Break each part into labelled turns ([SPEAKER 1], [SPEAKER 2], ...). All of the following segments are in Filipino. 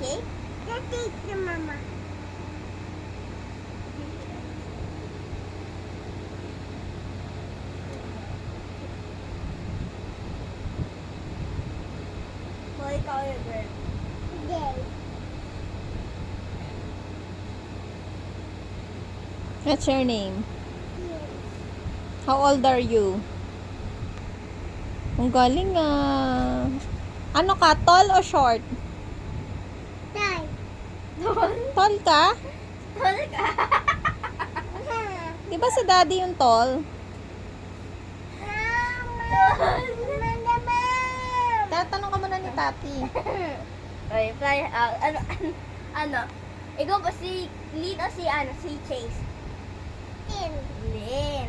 [SPEAKER 1] cake?
[SPEAKER 2] Take the mama.
[SPEAKER 1] What do you call your girl?
[SPEAKER 2] Day.
[SPEAKER 3] What's your name?
[SPEAKER 2] Yes.
[SPEAKER 3] How old are you? Ang galing ah. Ano ka? Tall o short?
[SPEAKER 2] Day.
[SPEAKER 3] Tall ka?
[SPEAKER 1] Tol ka.
[SPEAKER 3] Di ba sa daddy yung tall? Tatanong ka muna ni tati.
[SPEAKER 1] Okay, fly out. Ano? Ikaw ba si Lin o si si Chase?
[SPEAKER 2] Tin.
[SPEAKER 1] Lin.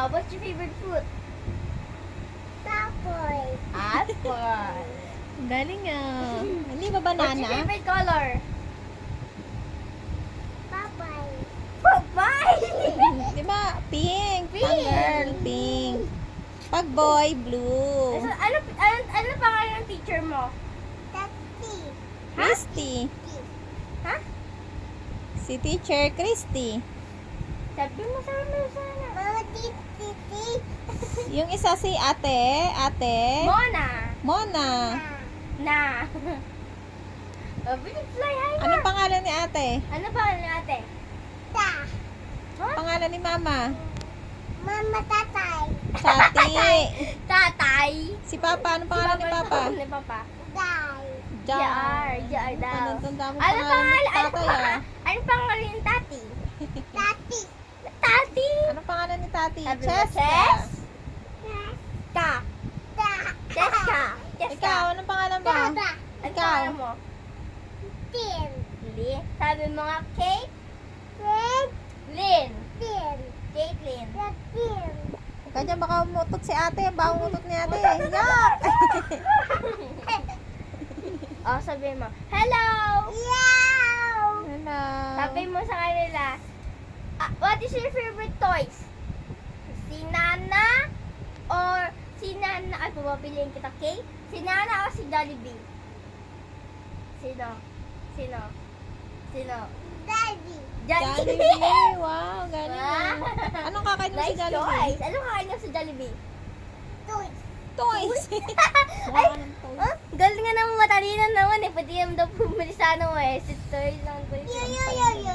[SPEAKER 1] What's your favorite fruit?
[SPEAKER 2] Papoy.
[SPEAKER 1] Apple.
[SPEAKER 3] Ang galing ah. Hindi ba
[SPEAKER 1] What's your
[SPEAKER 3] banana?
[SPEAKER 1] favorite color?
[SPEAKER 2] Papoy.
[SPEAKER 1] Papay!
[SPEAKER 3] Di ba? Pink.
[SPEAKER 1] Pink.
[SPEAKER 3] Pag girl, pink. Pag boy, blue.
[SPEAKER 1] Ano pangalan ng teacher mo?
[SPEAKER 2] Tati.
[SPEAKER 3] Christy.
[SPEAKER 1] Ha?
[SPEAKER 3] Si teacher Christy.
[SPEAKER 1] Sabi mo sana.
[SPEAKER 2] Mama titi.
[SPEAKER 3] Yung isa si ate. Ate.
[SPEAKER 1] Mona.
[SPEAKER 3] Mona.
[SPEAKER 1] Na. Fly high na.
[SPEAKER 3] Anong pangalan ni ate?
[SPEAKER 1] Ano pangalan ni ate?
[SPEAKER 2] Ta.
[SPEAKER 3] Pangalan ni mama?
[SPEAKER 2] Mama tatay.
[SPEAKER 3] Chati.
[SPEAKER 1] Tatay.
[SPEAKER 3] Si papa. Anong pangalan ni papa?
[SPEAKER 1] Ni Papa.
[SPEAKER 2] Day.
[SPEAKER 1] Jar daw.
[SPEAKER 3] Tanda mo
[SPEAKER 1] Ano
[SPEAKER 3] pangalan ni
[SPEAKER 1] pangalan?
[SPEAKER 3] tatay ah.
[SPEAKER 1] Ano pangalan ni Tati?
[SPEAKER 2] Tati.
[SPEAKER 1] Tati.
[SPEAKER 3] Anong pangalan ni tati?
[SPEAKER 1] Sabi mo,
[SPEAKER 3] Cheska.
[SPEAKER 1] Chess? Ka.
[SPEAKER 2] Ta.
[SPEAKER 1] Cheska.
[SPEAKER 3] Ikaw, anong pangalan mo?
[SPEAKER 2] Tata.
[SPEAKER 1] Ano
[SPEAKER 3] Ikaw.
[SPEAKER 1] pangalan mo?
[SPEAKER 2] Tin.
[SPEAKER 1] Lin. Sabi mo nga, Kate?
[SPEAKER 2] Tin.
[SPEAKER 1] Lin.
[SPEAKER 2] Tin.
[SPEAKER 1] Caitlin.
[SPEAKER 2] Tin.
[SPEAKER 3] Kanya baka umutot si ate. Baka umutot ni ate. Yuck!
[SPEAKER 1] Oh, sabi mo, hello!
[SPEAKER 2] Yow.
[SPEAKER 3] Hello.
[SPEAKER 1] Sabi mo sa kanila, what is your favorite toys? Si Nana or si Nana, ay pumapiliin kita, Kay? Si Nana o si Jollibee? Sino?
[SPEAKER 2] Daddy.
[SPEAKER 3] Jollibee. Wow, galing ah.
[SPEAKER 1] Wow.
[SPEAKER 3] Anong kakain mo si
[SPEAKER 1] Nice
[SPEAKER 3] Jollibee?
[SPEAKER 1] choice. Anong kakain niyo sa Jollibee?
[SPEAKER 2] Toys.
[SPEAKER 3] Toys.
[SPEAKER 1] Ay,
[SPEAKER 3] Wala ng toys.
[SPEAKER 1] galing nga naman, matalino naman eh. Pwede naman daw pumili sa ano eh. Si toys lang.
[SPEAKER 2] Yo.